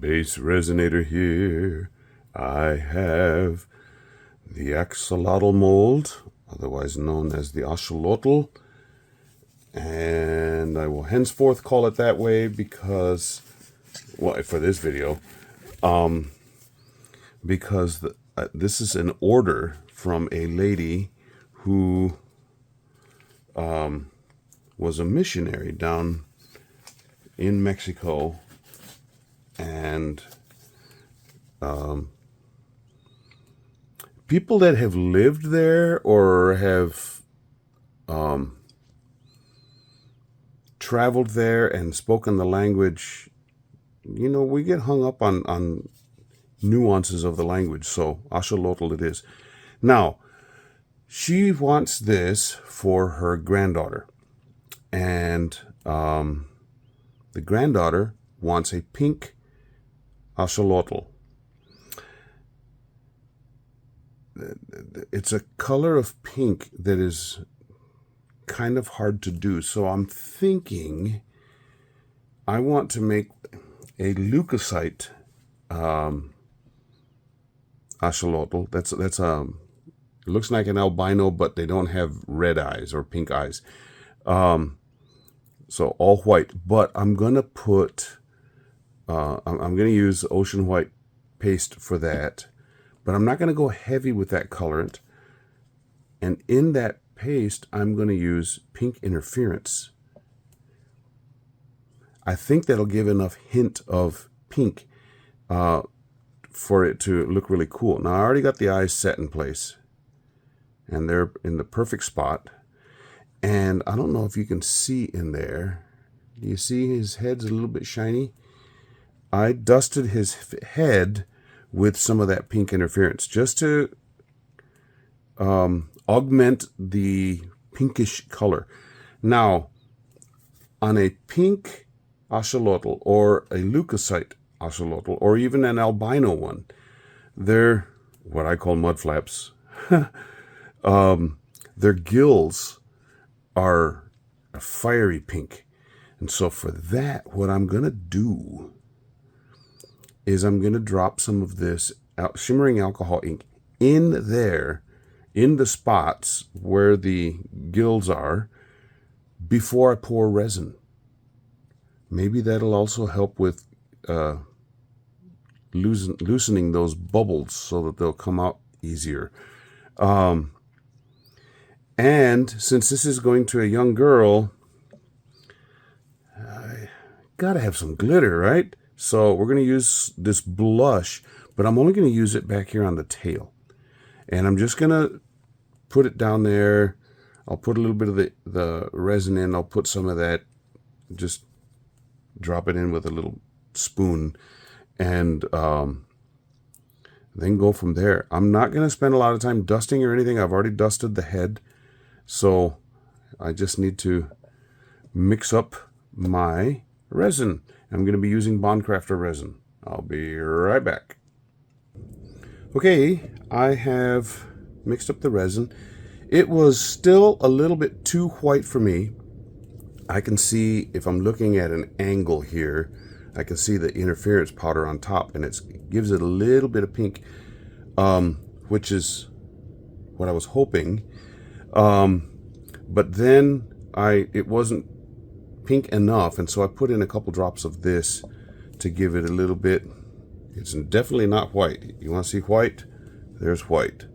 BassResinator here. I have the Axolotl mold, otherwise known as the Axolotl, and I will henceforth call it that way because, well, for this video, because this is an order from a lady who was a missionary down in Mexico, and people that have lived there or have traveled there and spoken the language, you know, we get hung up on nuances of the language. So Axolotl it is. Now, she wants this for her granddaughter, and the granddaughter wants a pink Axolotl. It's a color of pink that is kind of hard to do. So I'm thinking I want to make a leukocyte Axolotl. That's it looks like an albino, but they don't have red eyes or pink eyes. So all white. But I'm gonna put I'm gonna use ocean white paste for that. But I'm not going to go heavy with that colorant. And in that paste, I'm going to use pink interference. I think that'll give enough hint of pink for it to look really cool. Now, I already got the eyes set in place, and they're in the perfect spot. And I don't know if you can see in there. Do you see his head's a little bit shiny? I dusted his head with some of that pink interference just to augment the pinkish color. Now, on a pink axolotl or a leukocyte axolotl or even an albino one, they're what I call mud flaps. Their gills are a fiery pink. And so for that, what I'm going to do is I'm going to drop some of this shimmering alcohol ink in there, in the spots where the gills are, before I pour resin. Maybe that'll also help with loosening those bubbles so that they'll come out easier. And since this is going to a young girl, I gotta have some glitter, right? So we're going to use this blush, but I'm only going to use it back here on the tail. And I'm just going to put it down there. I'll put a little bit of the resin in. I'll put some of that, just drop it in with a little spoon, and then go from there. I'm not going to spend a lot of time dusting or anything. I've already dusted the head. So I just need to mix up my resin. I'm going to be using Bondcrafter resin. I'll be right back. Okay, I have mixed up the resin. It was still a little bit too white for me. I can see, if I'm looking at an angle here, I can see the interference powder on top, and it gives it a little bit of pink, which is what I was hoping. But then it wasn't pink enough, and so I put in a couple drops of this to give it a little bit. It's definitely not white. You want to see white? There's white.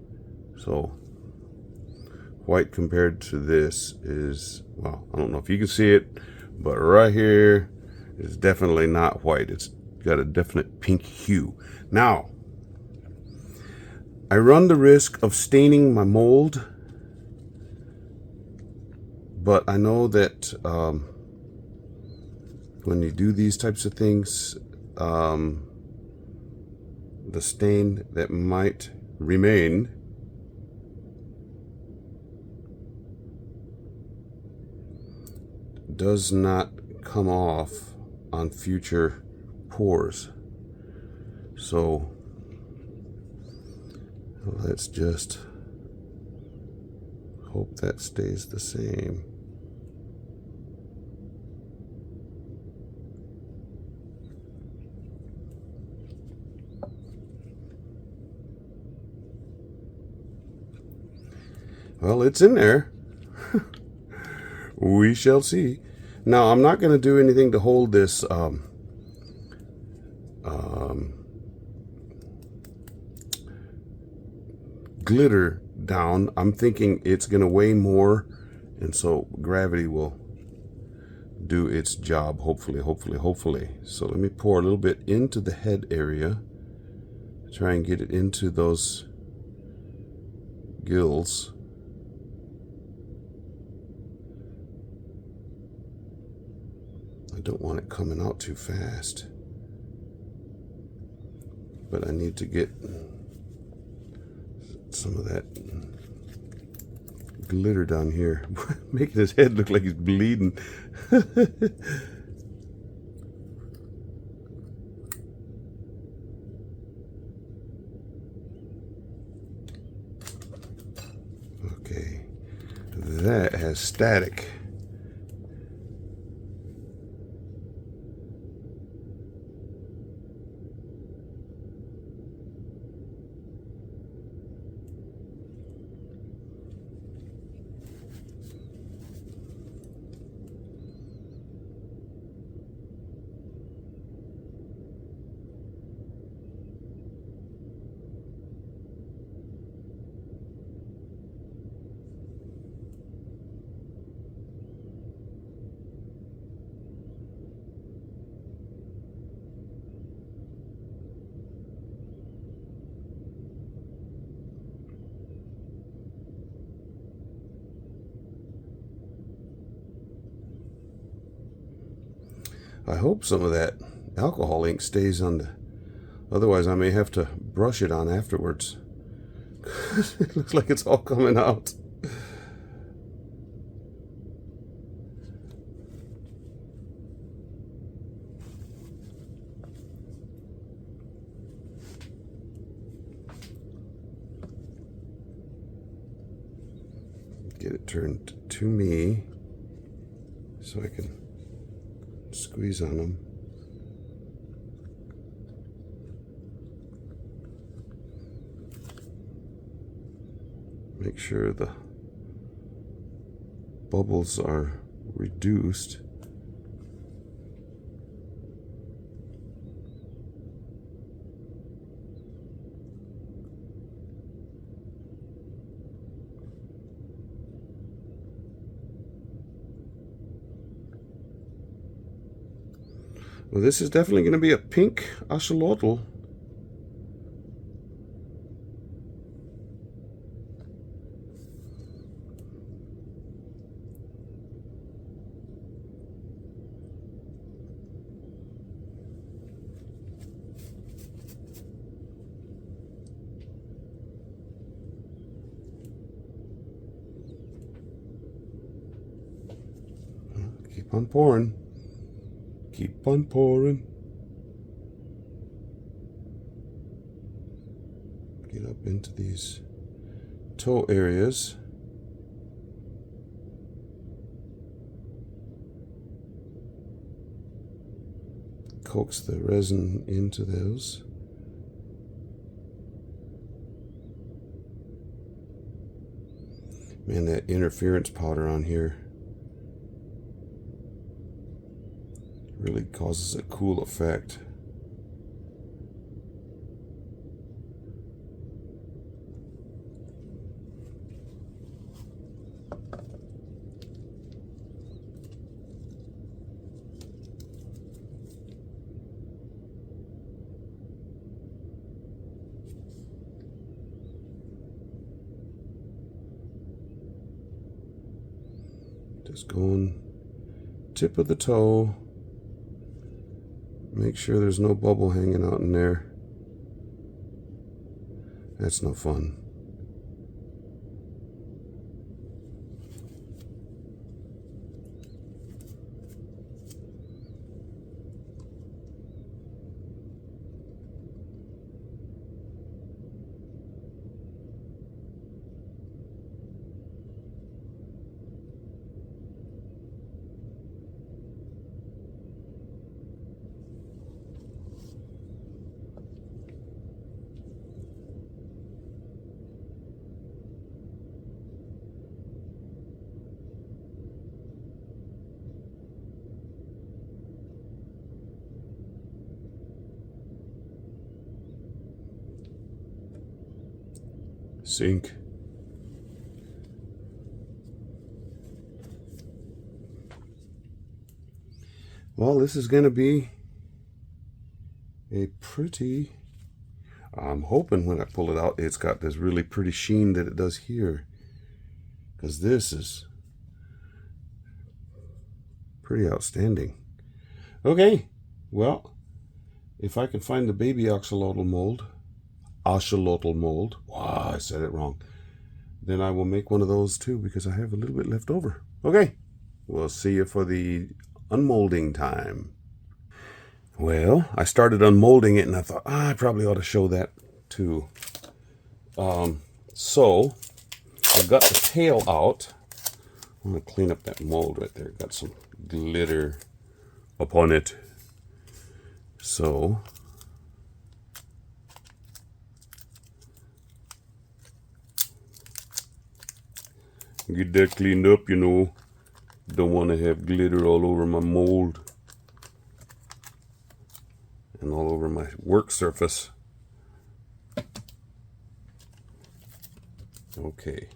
So white compared to this is, well, I don't know if you can see it, but right here is definitely not white. It's got a definite pink hue. Now, I run the risk of staining my mold, but I know that when you do these types of things, the stain that might remain does not come off on future pours. So let's just hope that stays the same. Well, it's in there. We shall see. Now, I'm not going to do anything to hold this glitter down. I'm thinking it's going to weigh more, and so gravity will do its job, hopefully. So let me pour a little bit into the head area. Try and get it into those gills. I don't want it coming out too fast, but I need to get some of that glitter down here, making his head look like he's bleeding. Okay, that has static. I hope some of that alcohol ink stays on the, otherwise I may have to brush it on afterwards. It looks like it's all coming out. Get it turned to me so I can squeeze on them. Make sure the bubbles are reduced. Well, this is definitely going to be a pink axolotl. Keep on pouring. Keep on pouring. Get up into these toe areas. Coax the resin into those. Man, that interference powder on here really causes a cool effect. Just going tip of the toe. Make sure there's no bubble hanging out in there. That's no fun. sink. Well, this is going to be a pretty, I'm hoping when I pull it out, it's got this really pretty sheen that it does here. Because this is pretty outstanding. Okay, well, if I can find the baby axolotl mold, wow, I said it wrong, then I will make one of those too, because I have a little bit left over. Okay, we'll see you for the unmolding time. Well, I started unmolding it and I thought, I probably ought to show that too. So I've got the tail out. I'm going to clean up that mold right there. Got some glitter upon it. So get that cleaned up, you know. Don't want to have glitter all over my mold and all over my work surface. Okay.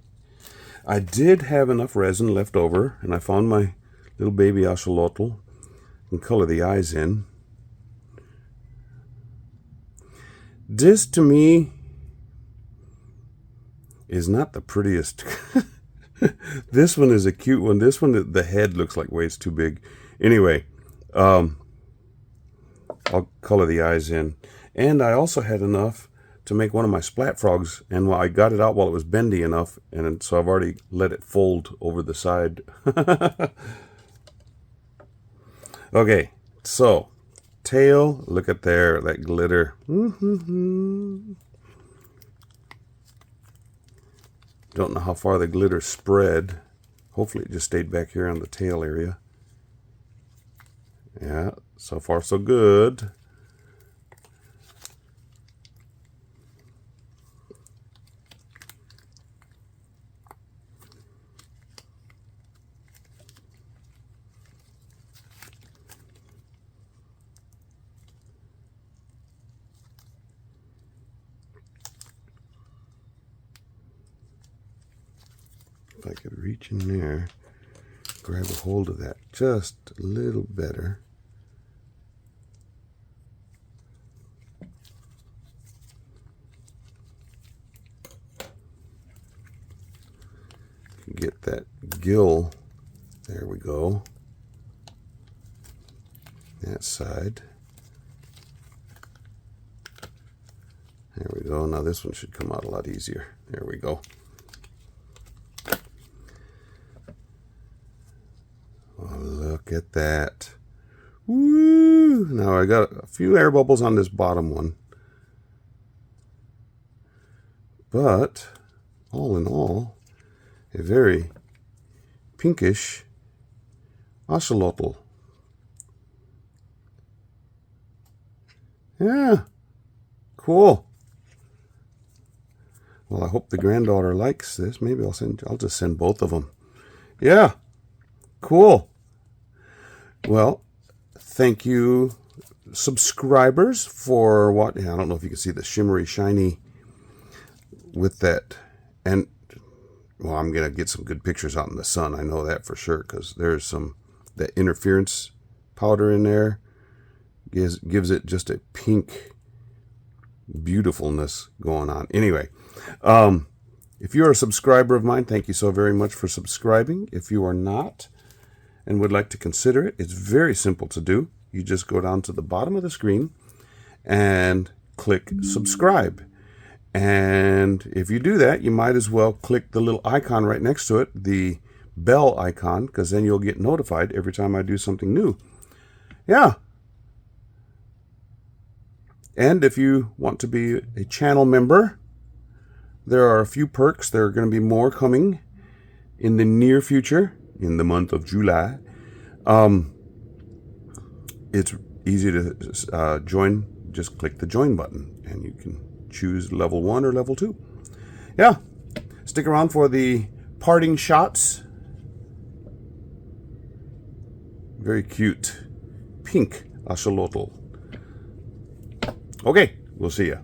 I did have enough resin left over, and I found my little baby axolotl and color the eyes in. This to me is not the prettiest. This one is a cute one. This one, the head looks like way it's too big. Anyway, I'll color the eyes in. And I also had enough to make one of my splat frogs, and I got it out while it was bendy enough, and so I've already let it fold over the side. Okay, so tail, look at there, that glitter. Don't know how far the glitter spread. Hopefully it just stayed back here on the tail area. Yeah, so far so good. If I could reach in there, grab a hold of that just a little better. Get that gill. There we go. That side. There we go. Now this one should come out a lot easier. There we go. Oh, look at that. Woo! Now I got a few air bubbles on this bottom one. But all in all, a very pinkish axolotl. Yeah, cool. Well, I hope the granddaughter likes this. Maybe I'll just send both of them. Yeah, cool. Well, thank you, subscribers, for what? I don't know if you can see the shimmery, shiny with that. And well, I'm gonna get some good pictures out in the sun. I know that for sure, because there's some that interference powder in there gives it just a pink beautifulness going on. Anyway, if you're a subscriber of mine, thank you so very much for subscribing. If you are not and would like to consider it, it's very simple to do. You just go down to the bottom of the screen and click subscribe. And if you do that, you might as well click the little icon right next to it, the bell icon, because then you'll get notified every time I do something new. Yeah. And if you want to be a channel member, there are a few perks. There are going to be more coming in the near future, in the month of July. It's easy to join. Just click the join button and you can choose level 1 or level 2. Yeah, stick around for the parting shots. Very cute pink axolotl. Okay, we'll see ya.